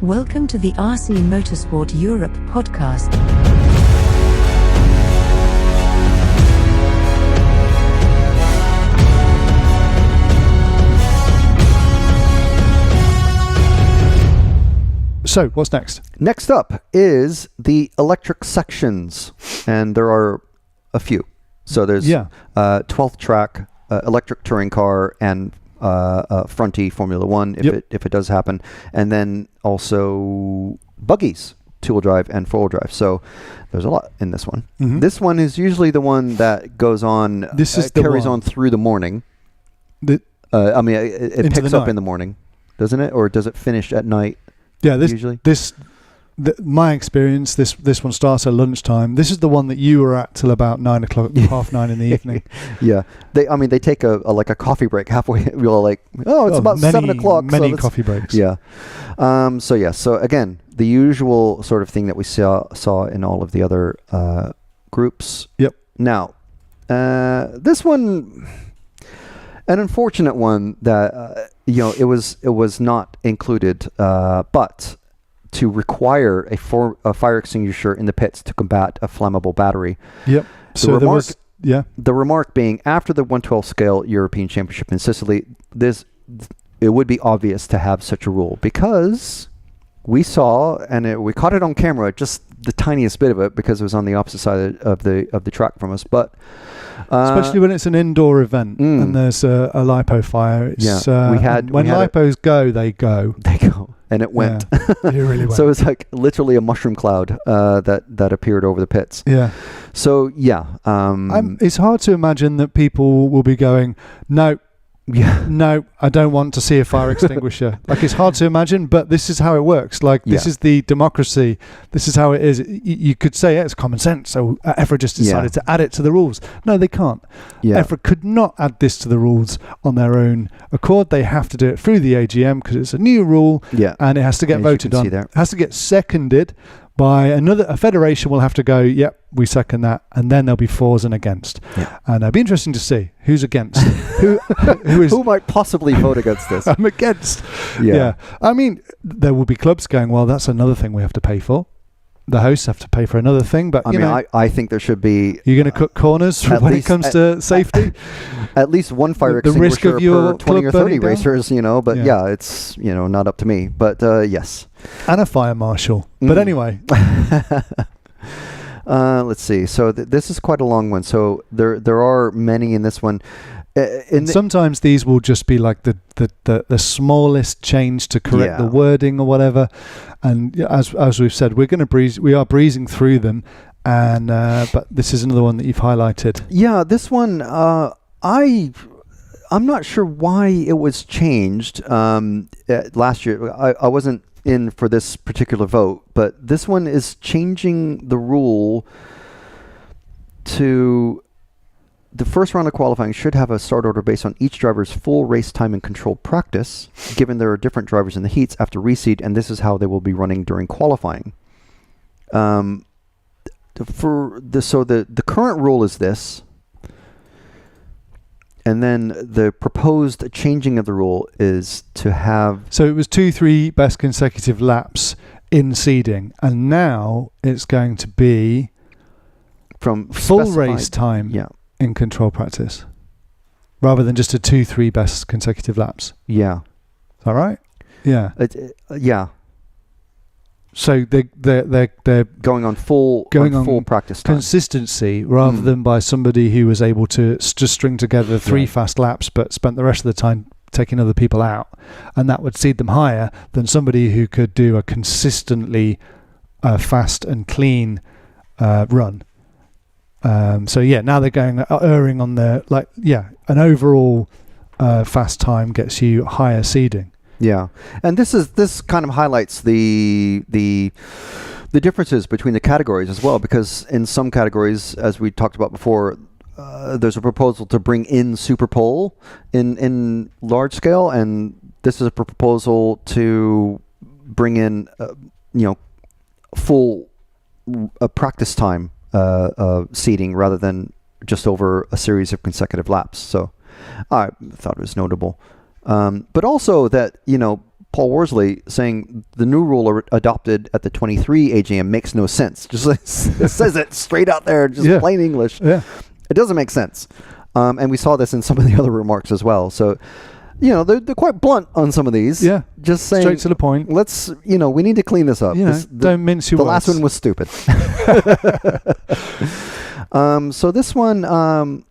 Welcome to the RC Motorsport Europe podcast. So, what's next? Next up is the electric sections, and there are a few. So there's 12th track, electric touring car, and fronty Formula One if it does happen, and then also buggies, two-wheel drive and four-wheel drive. So there's a lot in this one. Mm-hmm. This one is usually the one that goes on. Carries on through the morning. It picks up in the morning, doesn't it, or does it finish at night? Yeah, usually. My experience, this one starts at lunchtime. This is the one that you were at till about 9 o'clock, 9:30 in the evening. Yeah, they take a coffee break halfway. You're like, it's about 7 o'clock. Many coffee breaks. Yeah. So again, the usual sort of thing that we saw in all of the other groups. Yep. Now, this one, an unfortunate one that it was not included, but to require a fire extinguisher in the pits to combat a flammable battery. Yep. The remark being, after the 112 scale European Championship in Sicily, it would be obvious to have such a rule, because we saw, and we caught it on camera, just the tiniest bit of it, because it was on the opposite side of the track from us, but especially when it's an indoor event and there's a LiPo fire. When LiPos go, they go. And it went. Yeah, it really went. So it's like literally a mushroom cloud that appeared over the pits. Yeah. So it's hard to imagine that people will be going, no, I don't want to see a fire extinguisher. Like, it's hard to imagine, but this is how it works. Like, this is the democracy. This is how it is. You could say it's common sense. So EFRA just decided to add it to the rules. No, they can't. Yeah. EFRA could not add this to the rules on their own accord. They have to do it through the AGM because it's a new rule, and it has to get voted on. It has to get seconded by a federation. Will have to go, yep, we second that, and then there'll be fors and against. Yeah. And it'll be interesting to see who's against. who might possibly vote against this. I'm against. Yeah. I mean, there will be clubs going, well, that's another thing we have to pay for. The hosts have to pay for another thing, but I think there should be. You're going to cut corners when it comes to safety. At least one fire extinguisher per 20 or 30 racers, but it's not up to me. But yes, and a fire marshal. But anyway, let's see. So this is quite a long one. So there are many in this one. Sometimes these will just be like the smallest change to correct the wording or whatever, and as we've said, we are breezing through them, and but this is another one that you've highlighted. Yeah, this one I'm not sure why it was changed last year. I wasn't in for this particular vote, but this one is changing the rule to. The first round of qualifying should have a start order based on each driver's full race time and controlled practice, given there are different drivers in the heats after reseed, and this is how they will be running during qualifying. The current rule is this, and then the proposed changing of the rule is to have. So it was 2-3 best consecutive laps in seeding, and now it's going to be from full race time. Yeah. In control practice, rather than just a 2-3 best consecutive laps. Yeah. Is that right? Yeah. Yeah. So they're going on full practice time. Consistency, rather than by somebody who was able to just string together 3 fast laps but spent the rest of the time taking other people out, and that would seed them higher than somebody who could do a consistently fast and clean run. Now they're going erring on an overall fast time gets you higher seeding. Yeah, and this kind of highlights the differences between the categories as well, because in some categories, as we talked about before, there's a proposal to bring in Super Pole in large scale, and this is a proposal to bring in full practice time seeding rather than just over a series of consecutive laps. So I thought it was notable. But also that, Paul Worsley saying the new rule adopted at the 23 AGM makes no sense. Just it says it straight out there, just plain English. Yeah. It doesn't make sense. And we saw this in some of the other remarks as well. So, they're quite blunt on some of these. Yeah. Just saying. Straight to the point. Let's, we need to clean this up. Don't mince your words. The last one was stupid. So this one,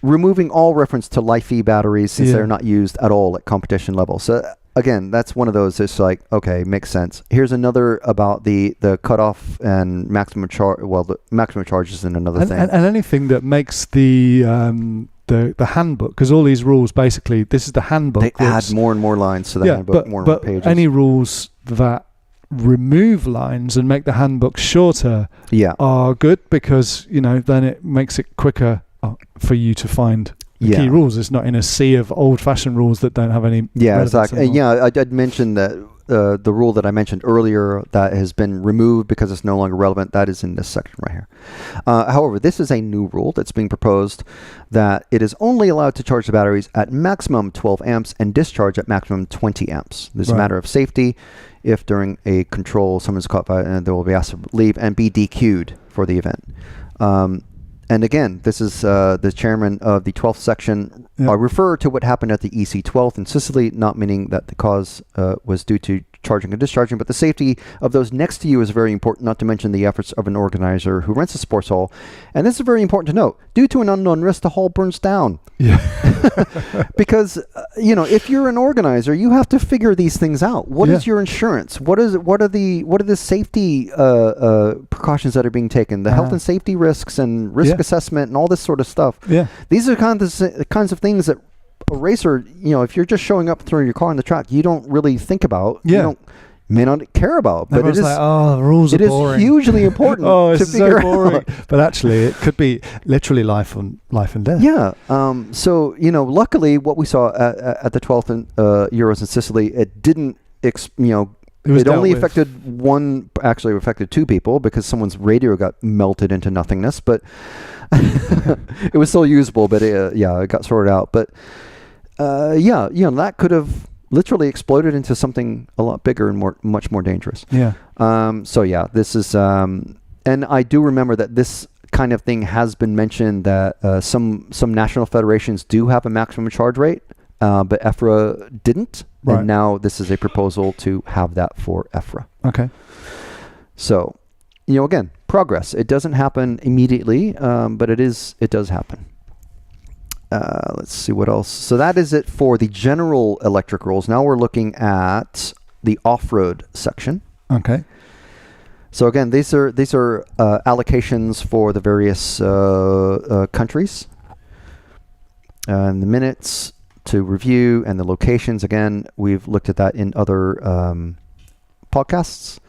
removing all reference to LiFePO batteries since they're not used at all at competition level. So again, that's one of those. It's like, okay, makes sense. Here's another about the cutoff and maximum charge. Well, the maximum charge is in another thing. And anything that makes the handbook, because all these rules basically, this is the handbook. They add more and more lines to the handbook, more and more pages. Any rules that remove lines and make the handbook shorter are good, because then it makes it quicker for you to find the key rules. It's not in a sea of old-fashioned rules that don't have any exactly. I did mention that the rule that I mentioned earlier that has been removed because it's no longer relevant, that is in this section right here. However, this is a new rule that's being proposed, that it is only allowed to charge the batteries at maximum 12 amps and discharge at maximum 20 amps. This is a matter of safety. If during a control someone's caught by, they will be asked to leave and be DQ'd for the event. And again, this is the chairman of the 12th section. Refer to what happened at the EC 12th in Sicily, not meaning that the cause was due to charging and discharging, but the safety of those next to you is very important, not to mention the efforts of an organizer who rents a sports hall. And this is very important to note. Due to an unknown risk, the hall burns down. Yeah. Because, if you're an organizer, you have to figure these things out. What is your insurance? What are the safety precautions that are being taken? The health and safety risks and risk assessment and all this sort of stuff. Yeah. These are kinds of things that a racer, if you're just showing up throwing your car on the track, you don't really think about. You may not care about, but everyone's the rules are boring. It is hugely important. It's so boring. But actually, it could be literally life and death. Yeah. So luckily, what we saw at the 12th Euros in Sicily, it didn't. It only affected one. Actually, it affected two people because someone's radio got melted into nothingness. But it was still usable. But it got sorted out. But that could have literally exploded into something a lot bigger and much more dangerous. Yeah. This is, and I do remember that this kind of thing has been mentioned, that some national federations do have a maximum charge rate, but EFRA didn't. Right. And now this is a proposal to have that for EFRA. Okay. So, again, progress. It doesn't happen immediately, but it does happen. Let's see what else. So that is it for the general electric rules. Now we're looking at the off-road section. Okay. So again, these are allocations for the various countries, and the minutes to review and the locations. Again, we've looked at that in other podcasts.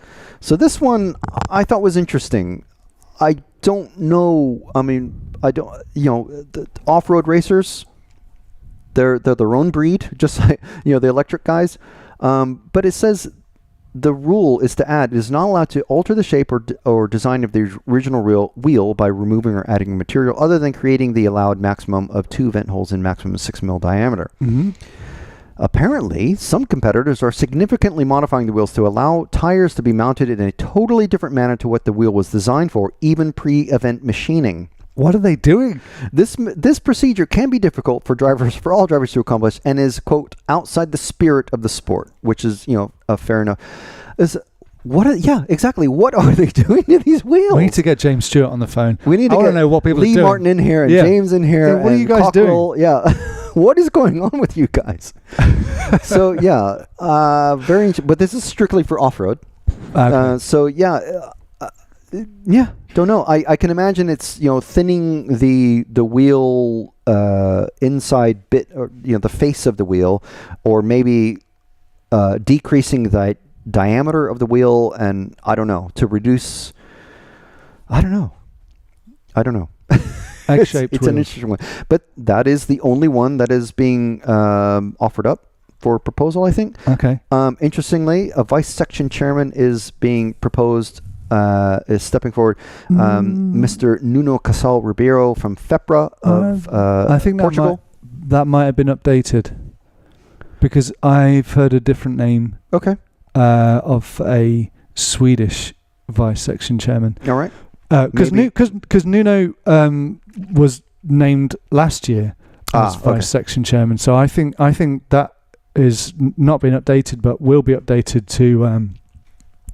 So this one I thought was interesting. I don't know. I mean, the off-road racers, they're their own breed, just like, the electric guys. But it says the rule is to add, it is not allowed to alter the shape or design of the original wheel by removing or adding material other than creating the allowed maximum of 2 vent holes in maximum 6 mil diameter. Mm-hmm. Apparently, some competitors are significantly modifying the wheels to allow tires to be mounted in a totally different manner to what the wheel was designed for, even pre-event machining. What are they doing? This procedure can be difficult for all drivers to accomplish, and is, quote, outside the spirit of the sport, which is, fair enough. Exactly. What are they doing to these wheels? We need to get James Stewart on the phone. We need to get know what people Lee are doing. Martin in here and James in here. Yeah, what are you guys Cockrell. doing? Yeah. What is going on with you guys? So very interesting. But this is strictly for off-road. Okay. Don't know. I can imagine it's thinning the wheel inside bit, or the face of the wheel, or maybe decreasing the diameter of the wheel, and I don't know, to reduce. I don't know. Egg-shaped it's an interesting one, but that is the only one that is being offered up for proposal, I think. Okay. Interestingly, a vice section chairman is being proposed. Is stepping forward, Mr. Nuno Casal Ribeiro from FEPRA of I think Portugal. That might have been updated. Because I've heard a different name. Okay. Of a Swedish vice section chairman. All right. Because Nuno was named last year as vice section chairman. So I think that is not been updated, but will be updated to.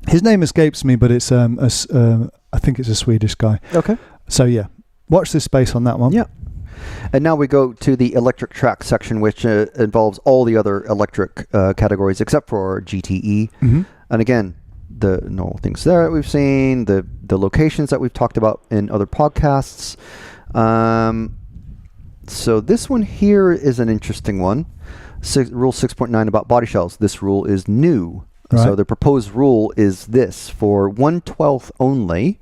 His name escapes me, but it's I think it's a Swedish guy. Okay. So yeah, watch this space on that one. Yeah. And now we go to the electric track section, which involves all the other electric categories except for GTE. Mm-hmm. And again, the normal things there that we've seen, the locations that we've talked about in other podcasts. So this one here is an interesting one. Rule 6.9 about body shells. This rule is new. Right. So the proposed rule is this: for 1/12 only,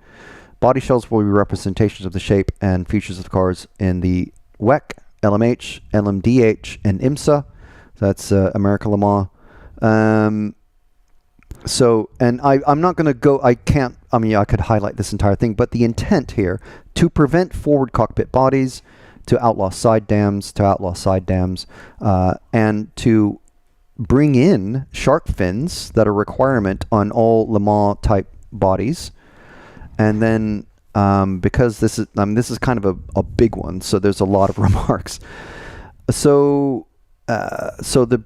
body shells will be representations of the shape and features of the cars in the WEC, LMH, LMDH, and IMSA. That's America Le Mans. And I'm not going to go, I could highlight this entire thing, but the intent here, to prevent forward cockpit bodies, to outlaw side dams, and to bring in shark fins that are a requirement on all Le Mans type bodies. And then because this is kind of a big one, so there's a lot of remarks. So the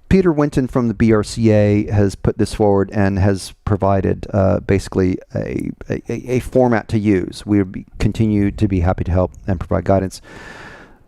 Peter Winton from the BRCA has put this forward and has provided basically a format to use. We would continue to be happy to help and provide guidance.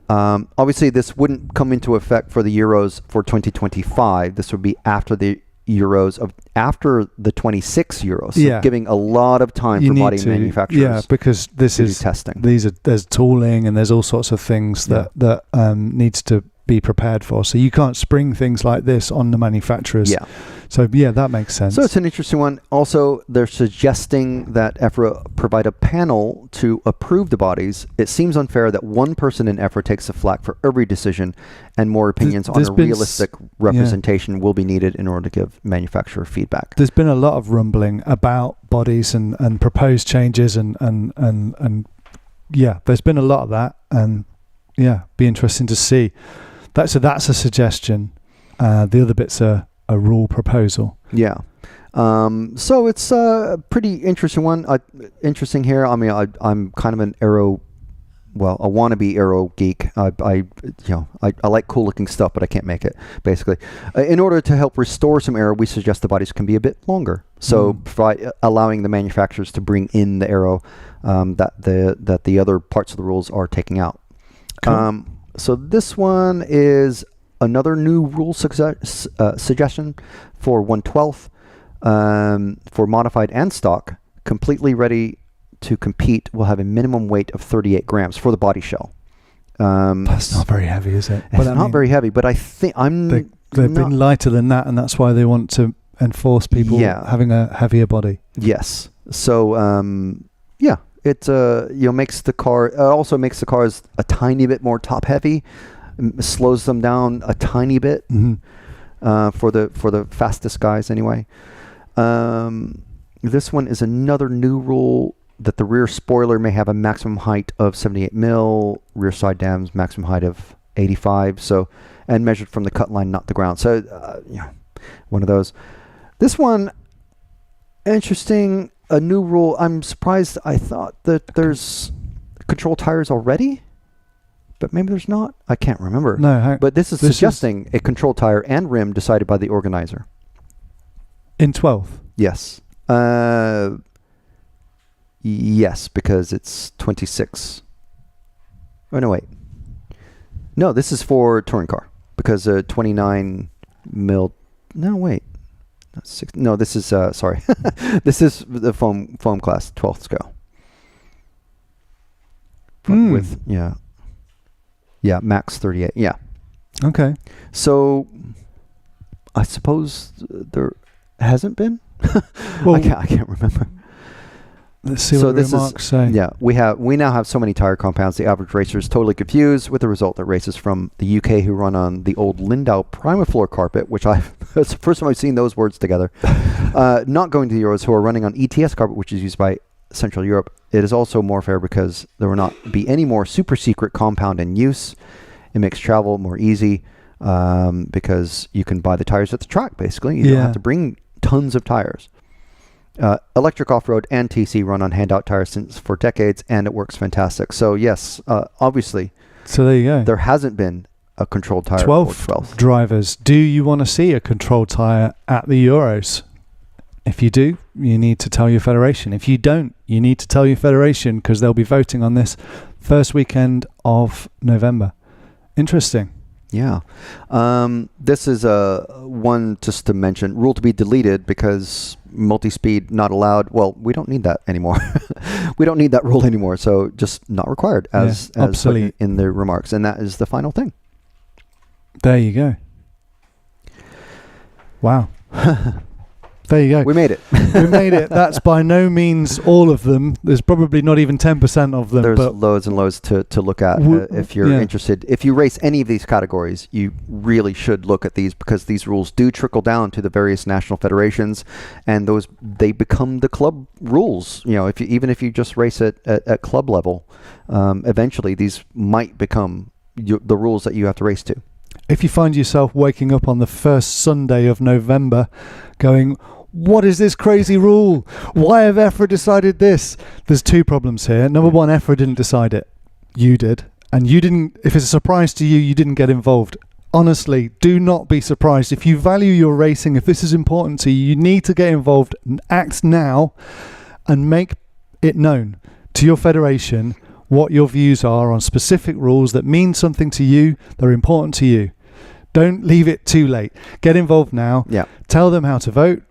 Obviously, this wouldn't come into effect for the Euros for 2025. This would be after the Euros after the 26 Euros, so giving a lot of time for body manufacturers. Yeah, because this is testing. There's tooling and there's all sorts of things that needs to be prepared for. So you can't spring things like this on the manufacturers. Yeah. So yeah, that makes sense. So it's an interesting one. Also, they're suggesting that EFRA provide a panel to approve the bodies. It seems unfair that one person in EFRA takes the flak for every decision, and more opinions on a realistic representation will be needed in order to give manufacturer feedback. There's been a lot of rumbling about bodies and proposed changes and there's been a lot of that, and be interesting to see. That's a suggestion. The other bits are a rule proposal. Yeah. So it's a pretty interesting one. Interesting here. I mean, I'm kind of an a wannabe aero geek. I like cool looking stuff, but I can't make it, basically. In order to help restore some aero, we suggest the bodies can be a bit longer. So allowing the manufacturers to bring in the aero that the other parts of the rules are taking out. Cool. So this one is another new rule suggestion for 1/12 for modified and stock. Completely ready to compete will have a minimum weight of 38 grams for the body shell. That's not very heavy, is it? It's not very heavy, but I think they've been lighter than that, and that's why they want to enforce people having a heavier body. Yes. So it makes the car also makes the cars a tiny bit more top heavy, slows them down a tiny bit for the fastest guys anyway. This one is another new rule that the rear spoiler may have a maximum height of 78 mil, rear side dams maximum height of 85. So, and measured from the cut line, not the ground. So, one of those. This one, interesting. A new rule. I'm surprised. I thought that there's control tires already, but maybe there's not. I can't remember. No, but this is suggesting a control tire and rim decided by the organizer. In 12th? Yes. Yes, because it's 26. Oh, no, wait. No, this is for touring car because 29 mil. No, wait. No, this is sorry. This is the foam class 12th scale. With max 38. Yeah. Okay. So I suppose there hasn't been. Well, I can't remember. Let's see what the remarks say. Yeah, we now have so many tire compounds. The average racer is totally confused, with the result that racers from the UK who run on the old Lindau Primafloor carpet, which it's the first time I've seen those words together, not going to the Euros, who are running on ETS carpet, which is used by Central Europe. It is also more fair because there will not be any more super secret compound in use. It makes travel more easy. because you can buy the tires at the track, basically. You don't have to bring tons of tires. Electric Off-Road and TC run on handout tires for decades, and it works fantastic. So yes, obviously. So there you go. There hasn't been a controlled tire. 12 drivers. Do you want to see a controlled tire at the Euros? If you do, you need to tell your federation. If you don't, you need to tell your federation, because they'll be voting on this first weekend of November. Interesting. Yeah. This is one just to mention, rule to be deleted because multi-speed not allowed. Well, we don't need that anymore. We don't need that rule anymore. So just not required as obsolete in the remarks. And that is the final thing. There you go. Wow. There you go. We made it. We made it. That's by no means all of them. There's probably not even 10% of them. There's loads and loads to look at if you're interested. If you race any of these categories, you really should look at these, because these rules do trickle down to the various national federations, and they become the club rules. You know, even if you just race at club level, eventually these might become the rules that you have to race to. If you find yourself waking up on the first Sunday of November going, what is this crazy rule? Why have EFRA decided this? There's two problems here. Number one, EFRA didn't decide it. You did. And you didn't. If it's a surprise to you, you didn't get involved. Honestly, do not be surprised. If you value your racing, if this is important to you, you need to get involved. Act now and make it known to your federation what your views are on specific rules that mean something to you, that are important to you. Don't leave it too late. Get involved now. Yeah. Tell them how to vote.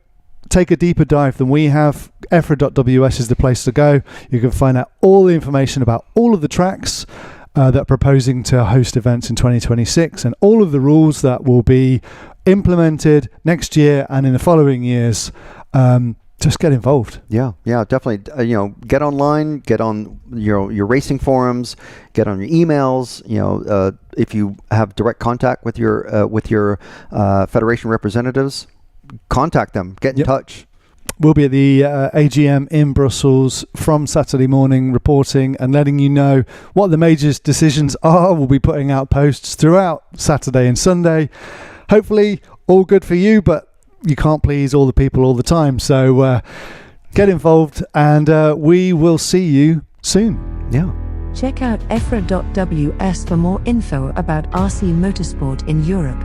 Take a deeper dive than we have. EFRA.ws is the place to go. You can find out all the information about all of the tracks that are proposing to host events in 2026, and all of the rules that will be implemented next year and in the following years. Just get involved. Yeah, definitely. Get online, get on your racing forums, get on your emails. If you have direct contact with your federation representatives, contact them. Get in touch. We'll be at the AGM in Brussels from Saturday morning, reporting and letting you know what the major decisions are. We'll be putting out posts throughout Saturday and Sunday. Hopefully, all good for you, but you can't please all the people all the time. So get involved, and we will see you soon. Yeah. Check out EFRA.ws for more info about RC Motorsport in Europe.